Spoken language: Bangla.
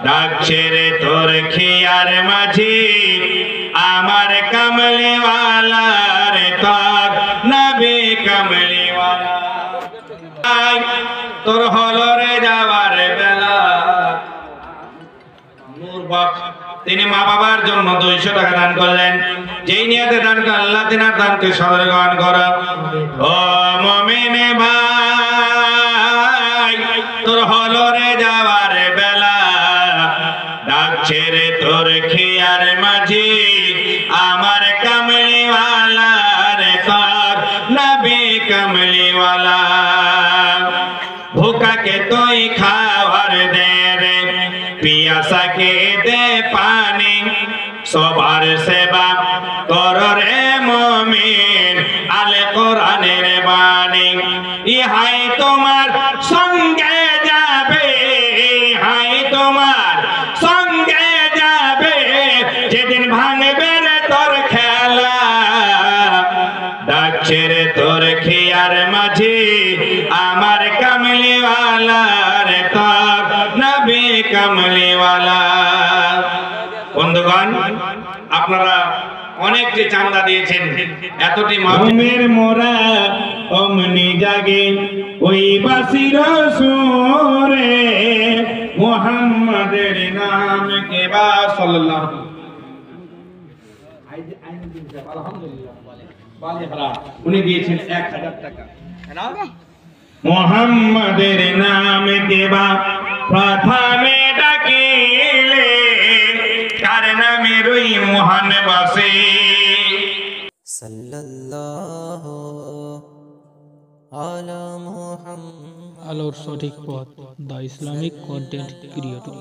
ডাকছে রে তোর খেয়ার মাঝি আমার কামলিওয়ালা রে তোর নবী কামলিওয়ালা তোর হলো রে যাওয়ার বেলা তিনি মা বাবার জন্য 200 টাকা দান করলেন যেই নিয়তে দান করে আল্লাহ তিনার দানকে সদর গ্রহণ করো ও মুমিনে ভাই তোর হলো রে যাওয়ার বেলা ডাকছে রে তোর খেয়ার মাঝি আমার কামলিওয়ালা রে তোর নবী কামলিওয়ালা ভুকা কে তুই খাওয়ার দে রে পিয়াসা কে দে পানি সবার সেবা কর রে মুমিন আলে কোরআনের বাণী ইহাই তোমার সঙ্গে যাবে ইহাই তোমার সঙ্গে যাবে যেদিন ভাঙবে রে তোর খেলা ডাকছে রে তোর খেয়ার মাঝি আমার কামলিওয়ালা রে তোর নবী কামলিওয়ালা বন্ধুগণ আপনারা অনেক যে চাঁদা দিয়েছেন এতটি মাহফিলের মোরা অমনি জাগে ওই বাসির সুরে মুহাম্মাদের নাম কে বা সাল্লাল্লাহু আলহামদুলিল্লাহ উনি দিয়েছেন 1000 টাকা না মুহাম্মাদের নাম কে বা প্রথমে ডাকিলে কার নামে রই মহান বাসে সাল্লাল্লাহু আলা মুহাম্মাদ আলোর সঠিক পথ দা ইসলামিক কন্টেন্ট ক্রিয়েটর।